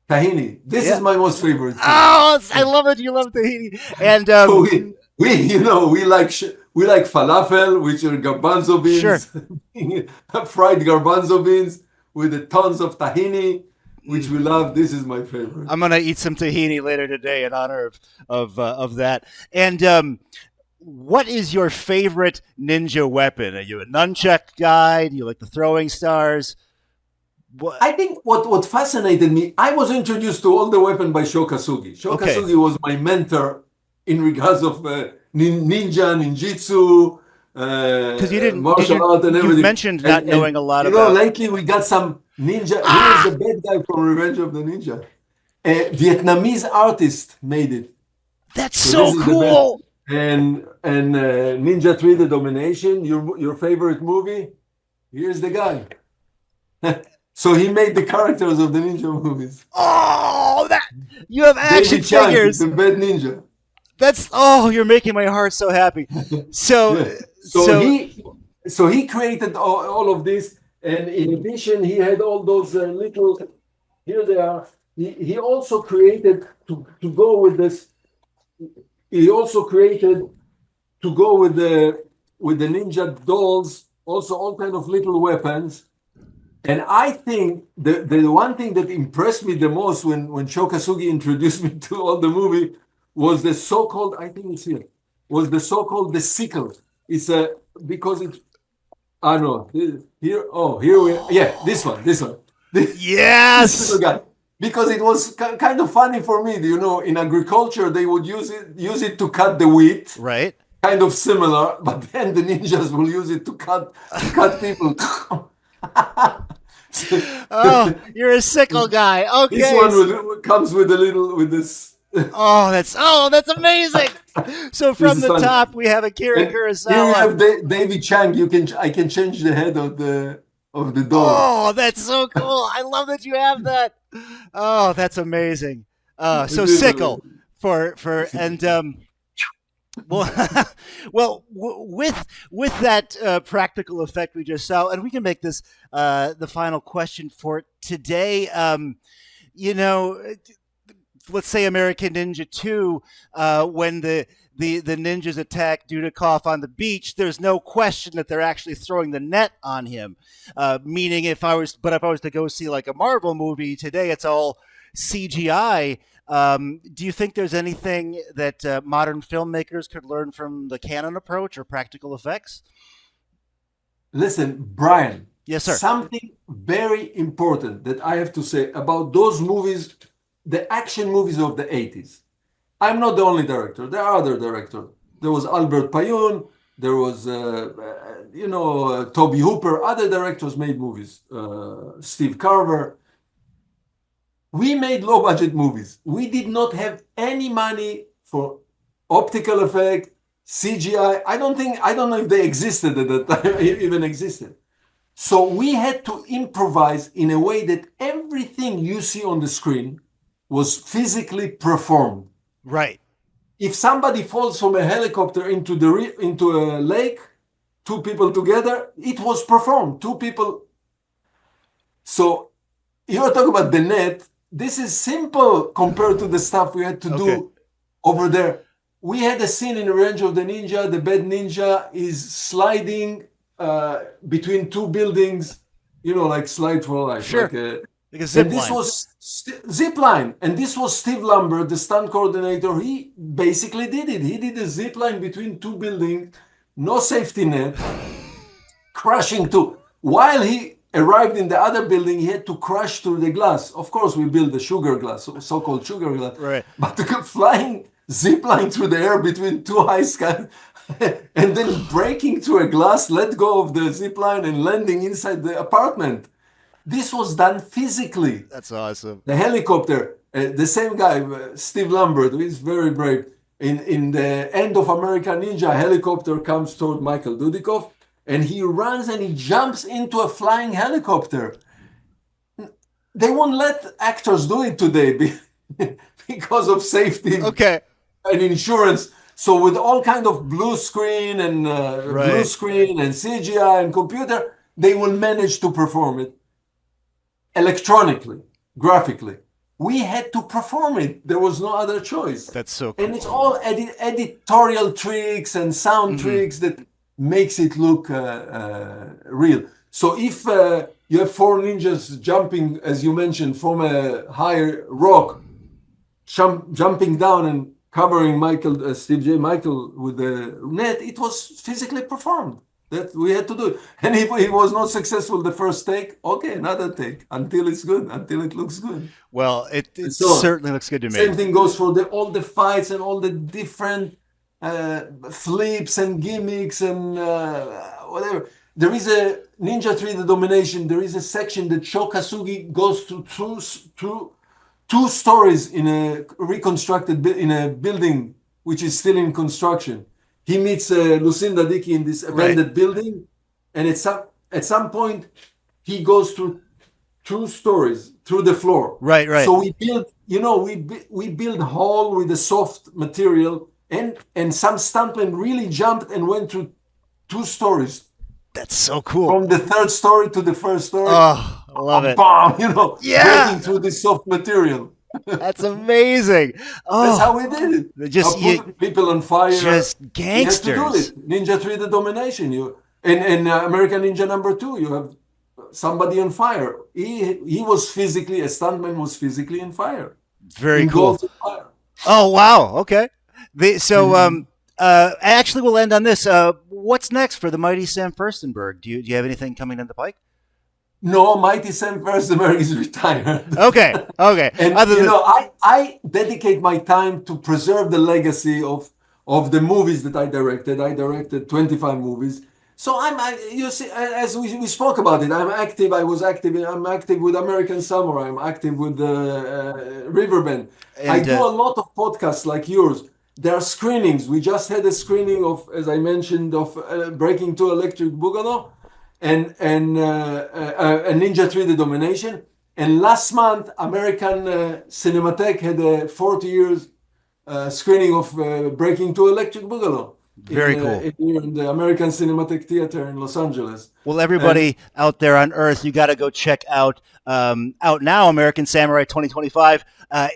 S2: Tahini. This is my most favorite thing.
S1: Oh, I love it. You love tahini. And
S2: So we like falafel, which are garbanzo beans, fried garbanzo beans with the tons of tahini, which we love. This is my favorite.
S1: I'm gonna eat some tahini later today in honor of that. And what is your favorite ninja weapon? Are you a nunchuck guy? Do you like the throwing stars?
S2: I think what fascinated me, I was introduced to all the weapons by Shokasugi. Shokasugi was my mentor in regards of ninjitsu,
S1: Because you didn't.
S2: martial art and everything.
S1: You mentioned not knowing a lot
S2: you
S1: about.
S2: know, lately we got some ninja. Who is the bad guy from Revenge of the Ninja? A Vietnamese artist made it.
S1: That's
S2: So
S1: so
S2: this is the
S1: cool.
S2: And Ninja 3: The Domination, your favorite movie. Here's the guy. So he made the characters of the ninja movies.
S1: Oh, you have action
S2: David Chang,
S1: figures.
S2: the bad ninja.
S1: You're making my heart so happy. So,
S2: Yeah. So he created all of this, and in addition, he had all those little. Here they are. He also created to go with this. He also created to go with the ninja dolls. Also, all kind of little weapons. And I think the one thing that impressed me the most when Shokasugi introduced me to all the movie was the so-called, I think it's here, was the so-called the sickle. It's because it, I don't know, this one.
S1: yes.
S2: This little guy. Because it was kind of funny for me, you know, in agriculture, they would use it to cut the wheat.
S1: Right.
S2: Kind of similar, but then the ninjas will use it to cut people.
S1: Oh, you're a sickle guy.
S2: This
S1: Okay.
S2: one comes with a little with this.
S1: That's amazing. So
S2: This
S1: from
S2: is
S1: the
S2: fun.
S1: top, we have Akira
S2: And here you
S1: Kurosawa.
S2: have David Chang. I can change the head of the dog.
S1: Oh, that's so cool. I love that you have that. Oh, that's amazing. So
S2: It is
S1: sickle
S2: amazing.
S1: for and well, with that practical effect we just saw, and we can make this the final question for today. You know, let's say American Ninja 2, when the ninjas attack Dudikoff on the beach, there's no question that they're actually throwing the net on him. Meaning, if I was to go see like a Marvel movie today, it's all CGI. Do you think there's anything that modern filmmakers could learn from the Canon approach or practical effects?
S2: Listen, Brian.
S1: Yes, sir.
S2: Something very important that I have to say about those movies, the action movies of the 80s. I'm not the only director. There are other directors. There was Albert Payun. There was, Toby Hooper. Other directors made movies. Steve Carver. We made low-budget movies. We did not have any money for optical effect, CGI. I don't know if they existed at that time, even existed. So we had to improvise in a way that everything you see on the screen was physically performed.
S1: Right.
S2: If somebody falls from a helicopter into a lake, two people together, it was performed. Two people. So you're talking about the net. This is simple compared to the stuff we had to do over there. We had a scene in Revenge of the Ninja. The bad ninja is sliding between two buildings, like slide for life.
S1: Sure. Like a zip
S2: and this
S1: line.
S2: was zip line. And this was Steve Lambert, the stunt coordinator. He basically did it. He did a zip line between two buildings, no safety net, crashing to. While he arrived in the other building, he had to crash through the glass. Of course, we built the sugar glass, so-called sugar glass.
S1: Right.
S2: But flying zip line through the air between two high skies and then breaking through a glass, let go of the zip line and landing inside the apartment. This was done physically.
S1: That's awesome.
S2: The helicopter, the same guy, Steve Lambert, who is very brave. In the end of American Ninja, a helicopter comes toward Michael Dudikoff, and he runs and he jumps into a flying helicopter. They won't let actors do it today because of safety and insurance. So with all kind of blue screen and CGI and computer, they will manage to perform it electronically, graphically. We had to perform it. There was no other choice.
S1: That's so cool.
S2: And it's all editorial tricks and sound tricks that makes it look real. So if you have four ninjas jumping, as you mentioned, from a higher rock, jumping down and covering Steve J. Michael with the net, it was physically performed. That we had to do it. And he was not successful the first take. Okay, another take until it's good, until it looks good.
S1: Well, it certainly looks good to me.
S2: Same thing goes for all the fights and all the different flips and gimmicks and whatever. There is a Ninja 3 The Domination. There is a section that Sho Kasugi goes through two stories in a reconstructed in a building which is still in construction. He meets Lucinda Dickey in this abandoned building, and at some point he goes through two stories through the floor.
S1: Right.
S2: So we build, we build hall with a soft material, and some stuntmen really jumped and went through two stories.
S1: That's so cool.
S2: From the third story to the first story.
S1: Oh, I love it.
S2: Breaking through this soft material.
S1: That's amazing. Oh,
S2: that's how we did it.
S1: Just
S2: put people on fire.
S1: Just gangsters.
S2: You have to do it. Ninja 3 The Domination. In American Ninja number 2, you have somebody on fire. He was physically, a stuntman was physically on fire.
S1: Very cool. Oh, wow. Okay. Actually, we'll end on this. What's next for the mighty Sam Firstenberg? Do you have anything coming in the pike?
S2: No, mighty Sam Firstenberg is retired.
S1: Okay.
S2: And I dedicate my time to preserve the legacy of the movies that I directed. I directed 25 movies. So you see, as we spoke about it, I'm active. I was active. I'm active with American Samurai. I'm active with Riverbend. I
S1: And
S2: do a lot of podcasts like yours. There are screenings. We just had a screening of, as I mentioned, of Breaking Two Electric Boogaloo and Ninja 3D Domination. And last month, American Cinematheque had a 40 years screening of Breaking Two Electric Boogaloo
S1: very cool.
S2: in the American Cinematic Theater in Los Angeles.
S1: Well, everybody out there on Earth, you got to go check out now, American Samurai 2025.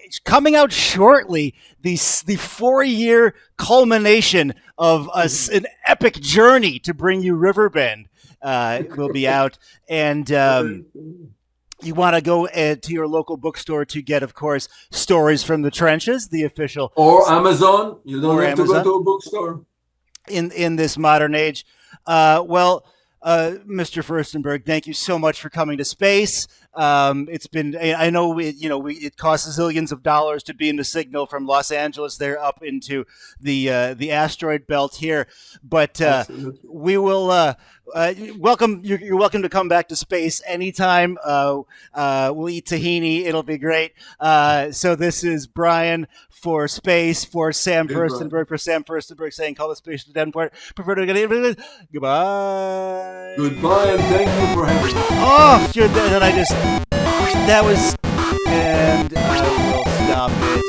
S1: It's coming out shortly. The 4-year culmination of an epic journey to bring you Riverbend will be out, and you want to go to your local bookstore to get, of course, Stories from the Trenches, the official,
S2: or Amazon. You don't
S1: Or
S2: have to
S1: Amazon.
S2: go to a bookstore.
S1: in this modern age. Mr. Furstenberg, thank you so much for coming to space. It's been, I know, it costs zillions of dollars to beam the signal from Los Angeles there up into the asteroid belt here, but we will welcome you. You're welcome to come back to space anytime. We'll eat tahini. It'll be great. So this is Brian for space, for Sam Furstenberg, for Sam Furstenberg saying, call the space to Denport. Prefer to get it. Goodbye.
S2: Goodbye, and thank you for having me.
S1: Oh, that was, and I will stop it.